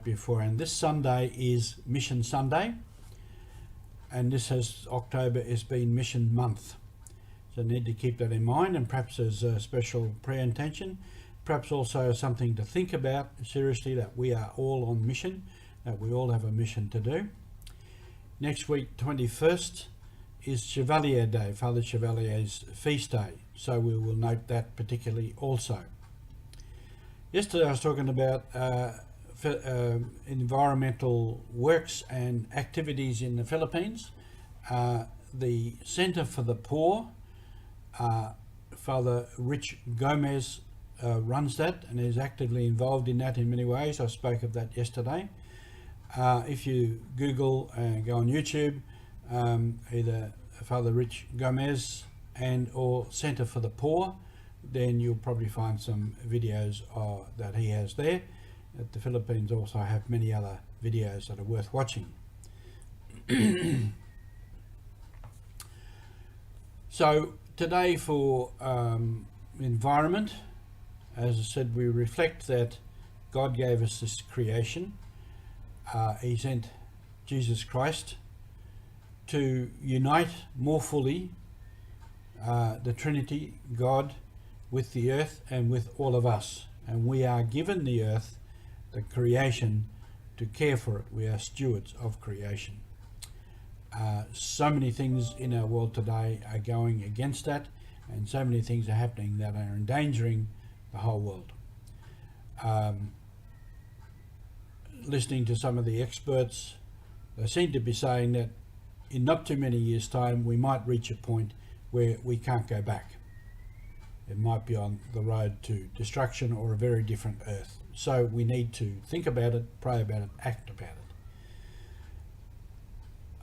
note beforehand. This Sunday is Mission Sunday, and October has been Mission Month. So need to keep that in mind, and perhaps as a special prayer intention, perhaps also something to think about seriously, that we are all on mission, that we all have a mission to do. Next week, 21st, is Chevalier Day, Father Chevalier's feast day. So we will note that particularly also. Yesterday I was talking about environmental works and activities in the Philippines. The Center for the Poor, Father Rich Gomez runs that and is actively involved in that in many ways. I spoke of that yesterday. If you Google and go on YouTube, either Father Rich Gomez and or Center for the Poor, then you'll probably find some videos that he has there. The Philippines also have many other videos that are worth watching. So today for environment, as I said, we reflect that God gave us this creation. He sent Jesus Christ to unite more fully the Trinity, God, with the earth and with all of us. And we are given the earth, the creation, to care for it. We are stewards of creation. So many things in our world today are going against that, and so many things are happening that are endangering the whole world. Listening to some of the experts, they seem to be saying that in not too many years' time we might reach a point where we can't go back. It might be on the road to destruction or a very different earth. So we need to think about it, pray about it, act about it.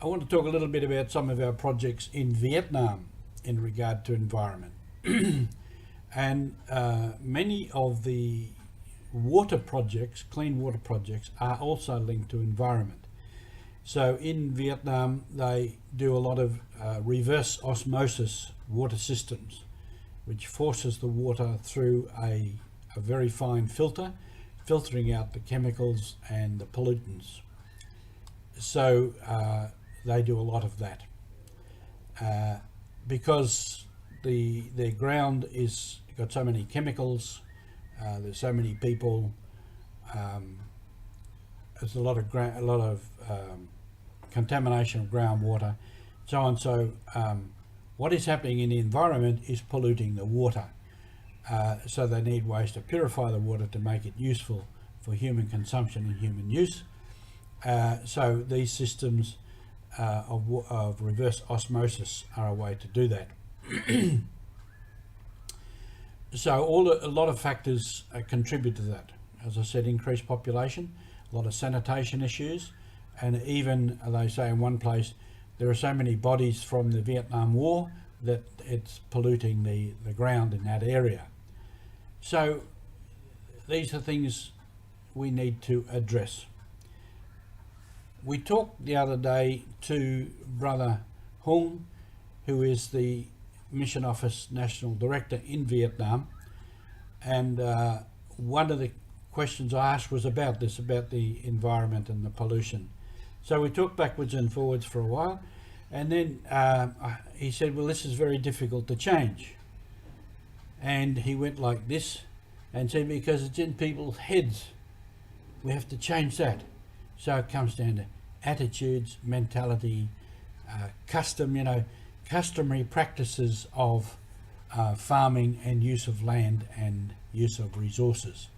I want to talk a little bit about some of our projects in Vietnam in regard to environment. And many of the water projects, clean water projects, are also linked to environment. So in Vietnam, they do a lot of reverse osmosis water systems, which forces the water through a very fine filter, filtering out the chemicals and the pollutants. So they do a lot of that. Because the ground is got so many chemicals, there's so many people, there's a lot of contamination of groundwater, so on. So what is happening in the environment is polluting the water. So they need ways to purify the water to make it useful for human consumption and human use. So these systems of reverse osmosis are a way to do that. So a lot of factors contribute to that. As I said, increased population, a lot of sanitation issues, and even, they say in one place, there are so many bodies from the Vietnam War that it's polluting the ground in that area. So these are things we need to address. We talked the other day to Brother Hung, who is the Mission Office National Director in Vietnam, and one of the questions I asked was about this, about the environment and the pollution. So we talked backwards and forwards for a while, and then he said, well, this is very difficult to change. And he went like this and said, because it's in people's heads, we have to change that. So it comes down to attitudes, mentality, customary practices of farming and use of land and use of resources.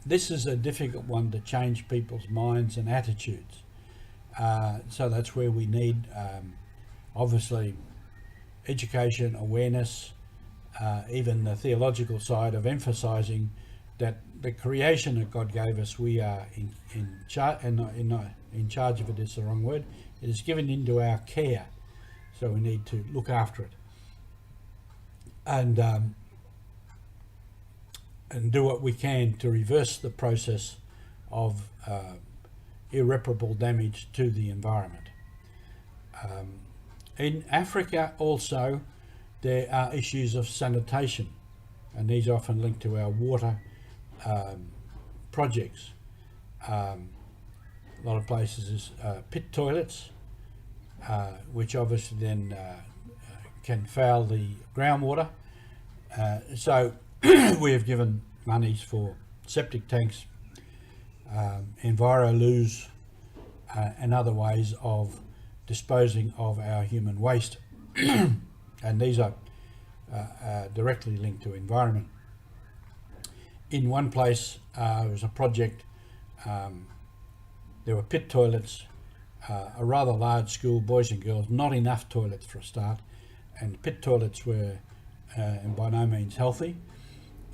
This is a difficult one to change people's minds and attitudes. So that's where we need, obviously, education, awareness, even the theological side of emphasizing that the creation that God gave us, we are in charge of it is the wrong word. It is given into our care. So we need to look after it and do what we can to reverse the process of irreparable damage to the environment. In Africa also, there are issues of sanitation, and these are often linked to our water projects. A lot of places is pit toilets, which obviously then can foul the groundwater. So we have given monies for septic tanks, EnviroLoos, and other ways of disposing of our human waste. And these are directly linked to environment. In one place, there was a project, there were pit toilets, a rather large school, boys and girls, not enough toilets for a start, and pit toilets were by no means healthy.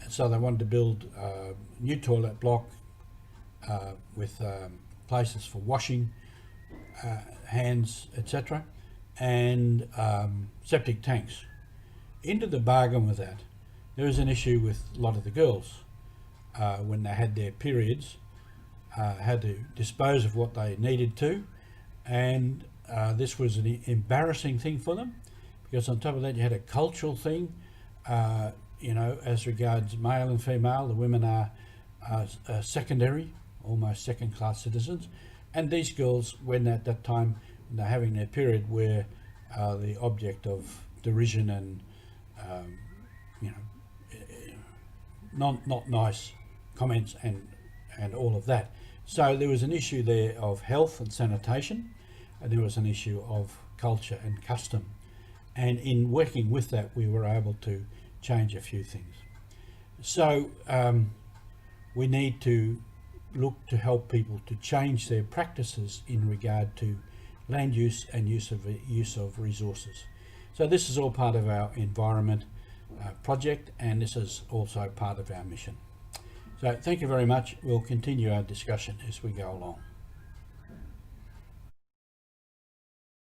And so they wanted to build a new toilet block with places for washing hands, etc., and septic tanks. Into the bargain with that, there was an issue with a lot of the girls when they had their periods, had to dispose of what they needed to, and this was an embarrassing thing for them, because on top of that you had a cultural thing, you know, as regards male and female. The women are secondary, almost second-class citizens, and these girls, when at that time when they're having their period, were the object of derision and you know, not nice comments and all of that. So there was an issue there of health and sanitation, and there was an issue of culture and custom. And in working with that, we were able to change a few things. So we need to look to help people to change their practices in regard to land use and use of resources. So this is all part of our environment project, and this is also part of our mission. So thank you very much. We'll continue our discussion as we go along.